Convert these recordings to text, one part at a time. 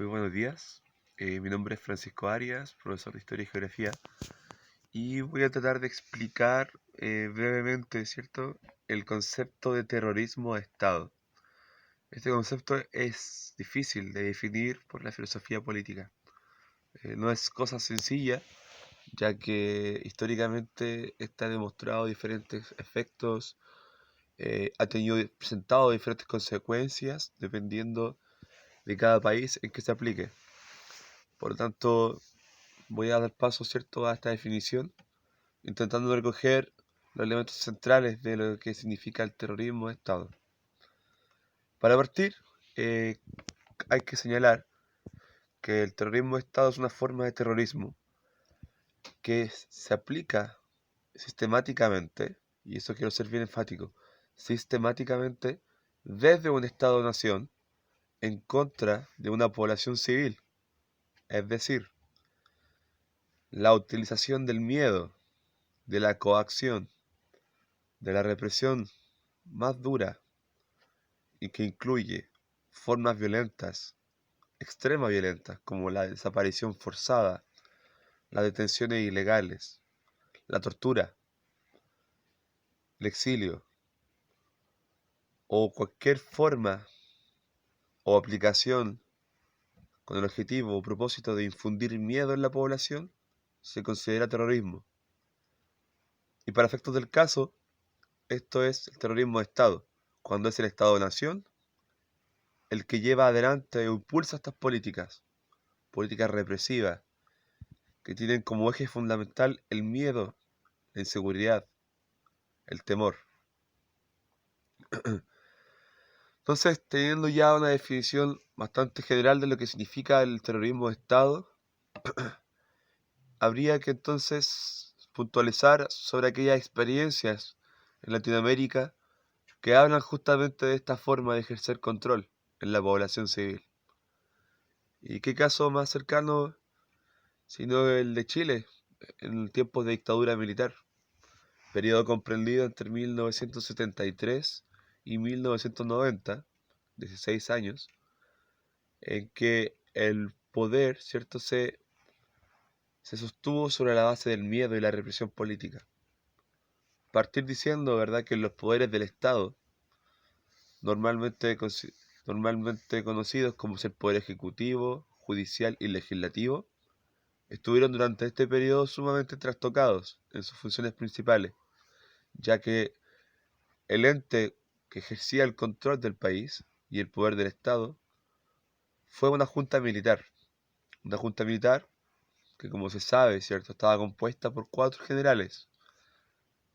Muy buenos días. Mi nombre es Francisco Arias, profesor de Historia y Geografía, y voy a tratar de explicar brevemente, ¿cierto?, el concepto de terrorismo de Estado. Este concepto es difícil de definir por la filosofía política. No es cosa sencilla, ya que históricamente está demostrado diferentes efectos, ha tenido presentado diferentes consecuencias dependiendo de cada país en que se aplique. Por lo tanto, voy a dar paso, ¿cierto?, a esta definición, intentando recoger los elementos centrales de lo que significa el terrorismo de Estado. Para partir, eh, hay que señalar que el terrorismo de Estado es una forma de terrorismo que se aplica sistemáticamente, y eso quiero ser bien enfático, sistemáticamente desde un Estado-nación en contra de una población civil, es decir, la utilización del miedo, de la coacción, de la represión más dura y que incluye formas violentas, extremas violentas, como la desaparición forzada, las detenciones ilegales, la tortura, el exilio o cualquier forma o aplicación con el objetivo o propósito de infundir miedo en la población, se considera terrorismo. Y para efectos del caso, esto es el terrorismo de Estado, cuando es el Estado-nación el que lleva adelante o impulsa estas políticas represivas, que tienen como eje fundamental el miedo, la inseguridad, el temor. Entonces, teniendo ya una definición bastante general de lo que significa el terrorismo de Estado, habría que entonces puntualizar sobre aquellas experiencias en Latinoamérica que hablan justamente de esta forma de ejercer control en la población civil. ¿Y qué caso más cercano sino el de Chile, en tiempos de dictadura militar, periodo comprendido entre 1973 y 1990, 16 años, en que el poder, ¿cierto?, se sostuvo sobre la base del miedo y la represión política. Partir diciendo, ¿verdad?, que los poderes del Estado, normalmente conocidos como el poder ejecutivo, judicial y legislativo, estuvieron durante este periodo sumamente trastocados en sus funciones principales, ya que el ente que ejercía el control del país y el poder del Estado fue una junta militar que, como se sabe, ¿cierto?, estaba compuesta por 4 generales.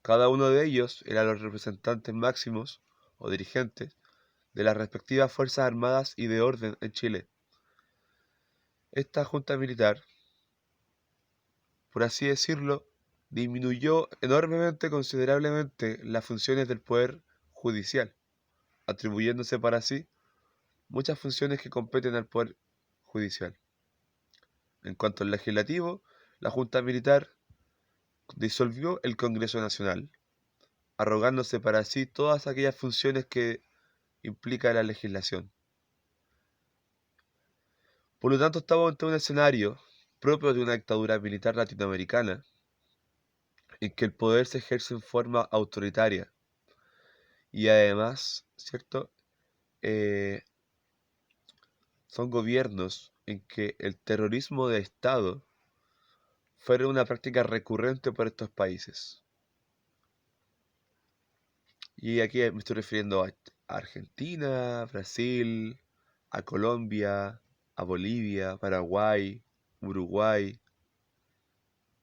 Cada uno de ellos eran los representantes máximos o dirigentes de las respectivas Fuerzas Armadas y de orden en Chile. Esta junta militar, por así decirlo, disminuyó enormemente, considerablemente, las funciones del poder judicial, atribuyéndose para sí muchas funciones que competen al poder judicial. En cuanto al legislativo, la Junta Militar disolvió el Congreso Nacional, arrogándose para sí todas aquellas funciones que implica la legislación. Por lo tanto, estamos ante un escenario propio de una dictadura militar latinoamericana, en que el poder se ejerce en forma autoritaria y además, ¿cierto?, son gobiernos en que el terrorismo de Estado fuera una práctica recurrente por estos países. Y aquí me estoy refiriendo a Argentina, Brasil, a Colombia, a Bolivia, Paraguay, Uruguay,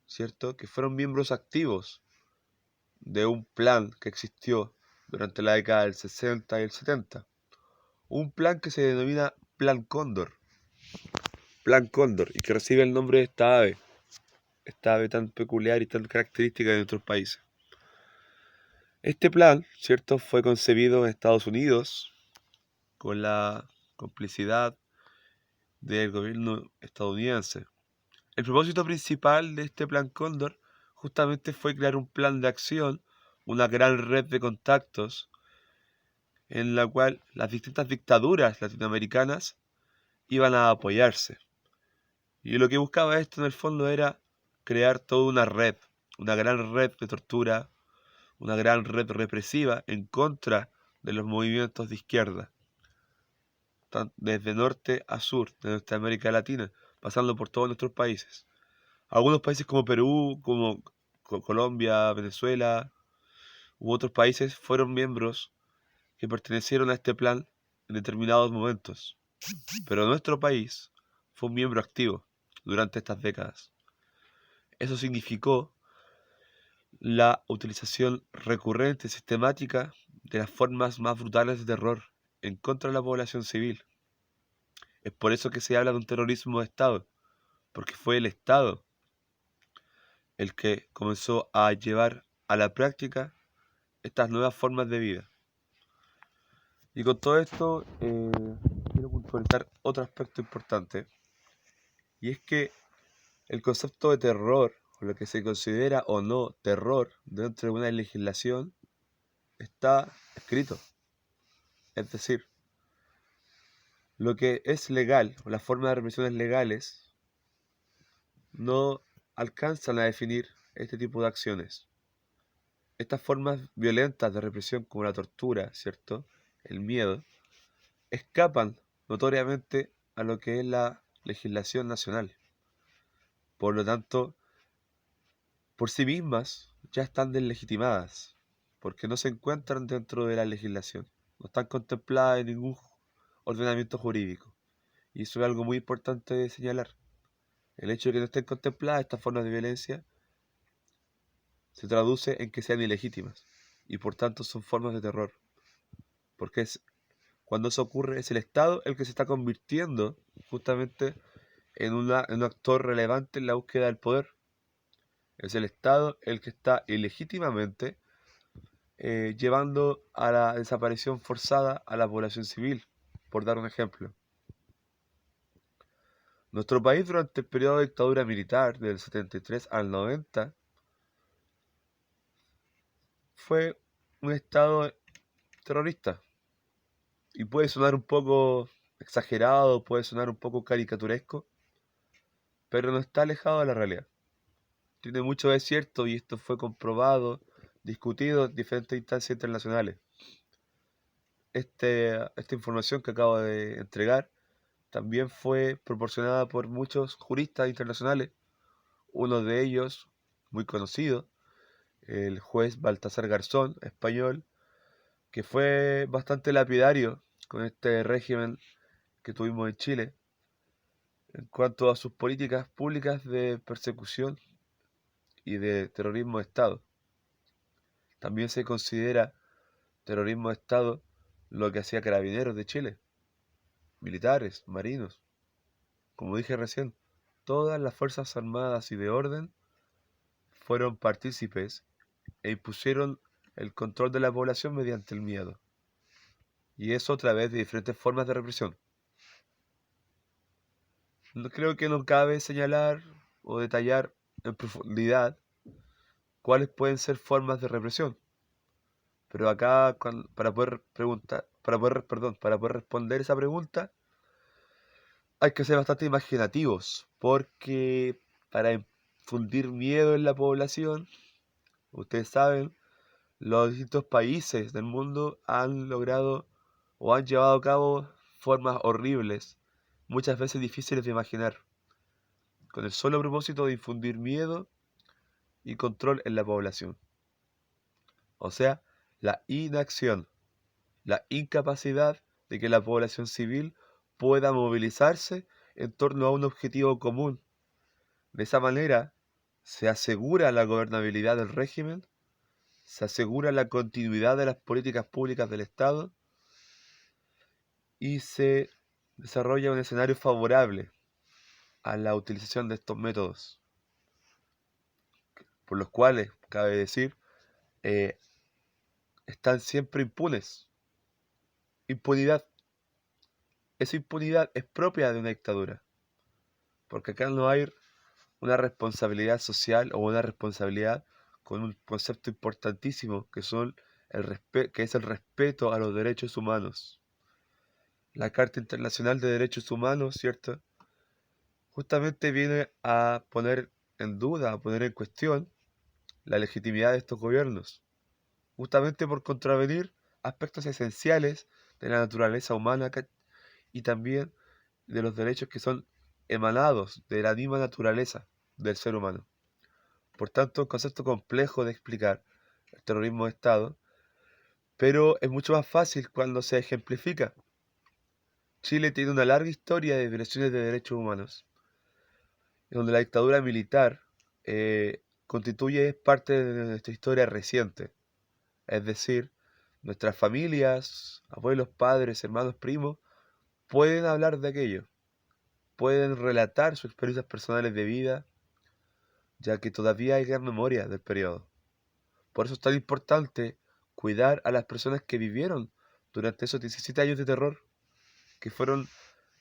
¿cierto?, que fueron miembros activos de un plan que existió durante la década del 60 y el 70. Un plan que se denomina Plan Cóndor, y que recibe el nombre de esta ave tan peculiar y tan característica de nuestros países. Este plan, ¿cierto?, fue concebido en Estados Unidos con la complicidad del gobierno estadounidense. El propósito principal de este Plan Cóndor justamente fue crear un plan de acción, una gran red de contactos, en la cual las distintas dictaduras latinoamericanas iban a apoyarse. Y lo que buscaba esto en el fondo era crear toda una gran red de tortura, una gran red represiva en contra de los movimientos de izquierda, desde norte a sur de nuestra América Latina, pasando por todos nuestros países. Algunos países como Perú, como Colombia, Venezuela, u otros países fueron miembros que pertenecieron a este plan en determinados momentos. Pero nuestro país fue un miembro activo durante estas décadas. Eso significó la utilización recurrente y sistemática de las formas más brutales de terror en contra de la población civil. Es por eso que se habla de un terrorismo de Estado, porque fue el Estado el que comenzó a llevar a la práctica estas nuevas formas de vida. Y con todo esto quiero puntualizar otro aspecto importante, y es que el concepto de terror, o lo que se considera o no terror dentro de una legislación, está escrito. Es decir, lo que es legal, o las formas de represiones legales, no alcanzan a definir este tipo de acciones. Estas formas violentas de represión, como la tortura, ¿cierto?, el miedo, escapan notoriamente a lo que es la legislación nacional. Por lo tanto, por sí mismas ya están deslegitimadas, porque no se encuentran dentro de la legislación, no están contempladas en ningún ordenamiento jurídico. Y eso es algo muy importante de señalar. El hecho de que no estén contempladas estas formas de violencia se traduce en que sean ilegítimas y por tanto son formas de terror. Porque cuando eso ocurre es el Estado el que se está convirtiendo justamente en un actor relevante en la búsqueda del poder. Es el Estado el que está ilegítimamente llevando a la desaparición forzada a la población civil, por dar un ejemplo. Nuestro país durante el periodo de dictadura militar del 73 al 90 fue un estado terrorista. Y puede sonar un poco exagerado, puede sonar un poco caricaturesco, pero no está alejado de la realidad. Tiene mucho de cierto y esto fue comprobado, discutido en diferentes instancias internacionales. Esta información que acabo de entregar también fue proporcionada por muchos juristas internacionales, uno de ellos, muy conocido, el juez Baltasar Garzón, español, que fue bastante lapidario con este régimen que tuvimos en Chile en cuanto a sus políticas públicas de persecución y de terrorismo de Estado. También se considera terrorismo de Estado lo que hacía Carabineros de Chile, militares, marinos. Como dije recién, todas las Fuerzas Armadas y de orden fueron partícipes e impusieron el control de la población mediante el miedo. Y eso a través de diferentes formas de represión. No creo que no cabe señalar o detallar en profundidad cuáles pueden ser formas de represión. Pero acá, para poder responder esa pregunta, hay que ser bastante imaginativos, porque para infundir miedo en la población, ustedes saben, los distintos países del mundo han logrado o han llevado a cabo formas horribles, muchas veces difíciles de imaginar, con el solo propósito de infundir miedo y control en la población. O sea, la inacción, la incapacidad de que la población civil pueda movilizarse en torno a un objetivo común. De esa manera, se asegura la gobernabilidad del régimen, se asegura la continuidad de las políticas públicas del Estado y se desarrolla un escenario favorable a la utilización de estos métodos, por los cuales, cabe decir, eh, están siempre impunes. Impunidad. Esa impunidad es propia de una dictadura, porque acá no hay una responsabilidad social o una responsabilidad con un concepto importantísimo que es el respeto a los derechos humanos. La Carta Internacional de Derechos Humanos, ¿cierto? Justamente viene a poner en duda, a poner en cuestión la legitimidad de estos gobiernos, justamente por contravenir aspectos esenciales de la naturaleza humana y también de los derechos que son emanados de la misma naturaleza del ser humano. Por tanto, un concepto complejo de explicar el terrorismo de Estado, pero es mucho más fácil cuando se ejemplifica. Chile tiene una larga historia de violaciones de derechos humanos, donde la dictadura militar constituye parte de nuestra historia reciente. Es decir, nuestras familias, abuelos, padres, hermanos, primos, pueden hablar de aquello, pueden relatar sus experiencias personales de vida, ya que todavía hay gran memoria del periodo. Por eso es tan importante cuidar a las personas que vivieron durante esos 17 años de terror,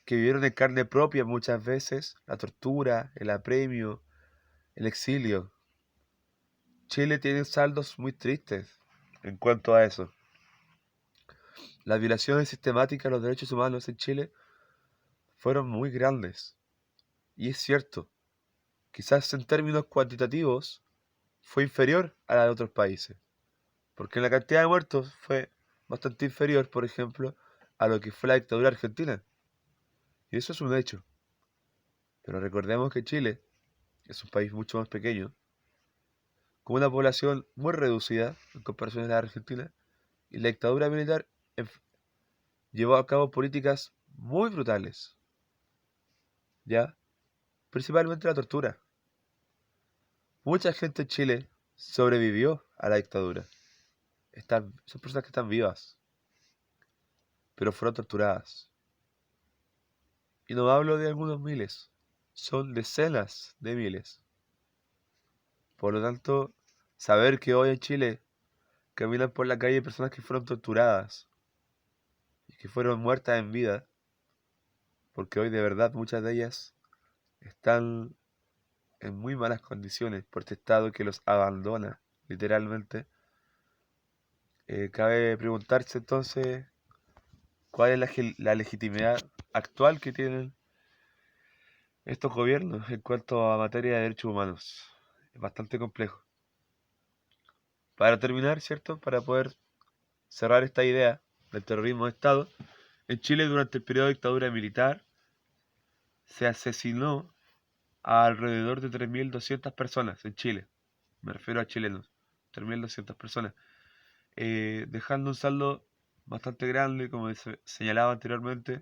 que vivieron en carne propia muchas veces la tortura, el apremio, el exilio. Chile tiene saldos muy tristes en cuanto a eso. Las violaciones sistemáticas a los derechos humanos en Chile fueron muy grandes. Y es cierto, quizás en términos cuantitativos fue inferior a la de otros países, porque la cantidad de muertos fue bastante inferior, por ejemplo, a lo que fue la dictadura argentina. Y eso es un hecho. Pero recordemos que Chile es un país mucho más pequeño, con una población muy reducida en comparación a la Argentina, y la dictadura militar llevó a cabo políticas muy brutales, ¿ya? Principalmente la tortura. Mucha gente en Chile sobrevivió a la dictadura. Son personas que están vivas, pero fueron torturadas. Y no hablo de algunos miles, son decenas de miles. Por lo tanto, saber que hoy en Chile caminan por la calle personas que fueron torturadas y que fueron muertas en vida, porque hoy de verdad muchas de ellas están en muy malas condiciones por este Estado que los abandona, literalmente. Cabe preguntarse entonces cuál es la legitimidad actual que tienen estos gobiernos en cuanto a materia de derechos humanos. Es bastante complejo. Para terminar, ¿cierto? Para poder cerrar esta idea del terrorismo de Estado, en Chile durante el periodo de dictadura militar se asesinó a alrededor de 3.200 personas en Chile. Me refiero a chilenos. 3.200 personas. Dejando un saldo bastante grande, como se señalaba anteriormente,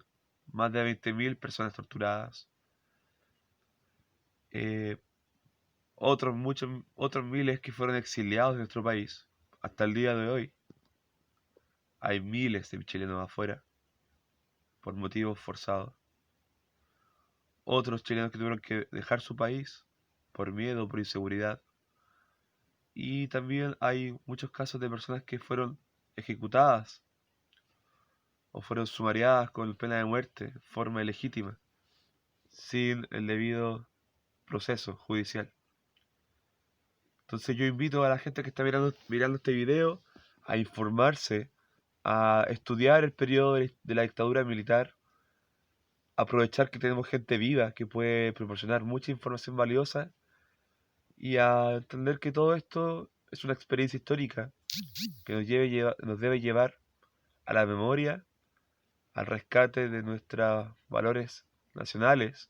más de 20.000 personas torturadas. Eh, otros miles que fueron exiliados de nuestro país. Hasta el día de hoy hay miles de chilenos afuera por motivos forzados. Otros chilenos que tuvieron que dejar su país por miedo, por inseguridad. Y también hay muchos casos de personas que fueron ejecutadas o fueron sumariadas con pena de muerte de forma ilegítima, sin el debido proceso judicial. Entonces yo invito a la gente que está mirando este video a informarse, a estudiar el periodo de la dictadura militar, aprovechar que tenemos gente viva que puede proporcionar mucha información valiosa y a entender que todo esto es una experiencia histórica que nos debe llevar a la memoria, al rescate de nuestros valores nacionales,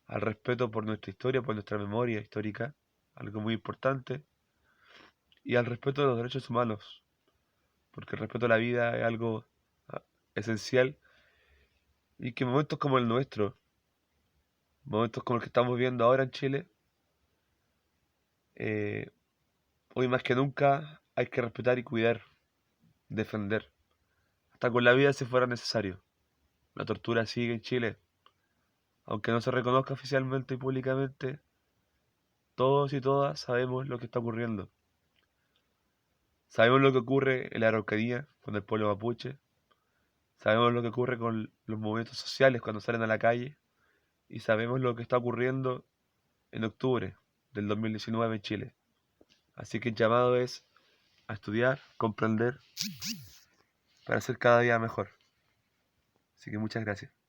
al respeto por nuestra historia, por nuestra memoria histórica, algo muy importante, y al respeto de los derechos humanos, porque el respeto a la vida es algo ah, esencial y que en momentos como el nuestro, momentos como el que estamos viendo ahora en Chile, eh, hoy más que nunca hay que respetar y cuidar, defender, hasta con la vida si fuera necesario. La tortura sigue en Chile, aunque no se reconozca oficialmente y públicamente, todos y todas sabemos lo que está ocurriendo. Sabemos lo que ocurre en la Araucanía con el pueblo mapuche, sabemos lo que ocurre con los movimientos sociales cuando salen a la calle y sabemos lo que está ocurriendo en octubre del 2019 en Chile. Así que el llamado es a estudiar, comprender, para ser cada día mejor. Así que muchas gracias.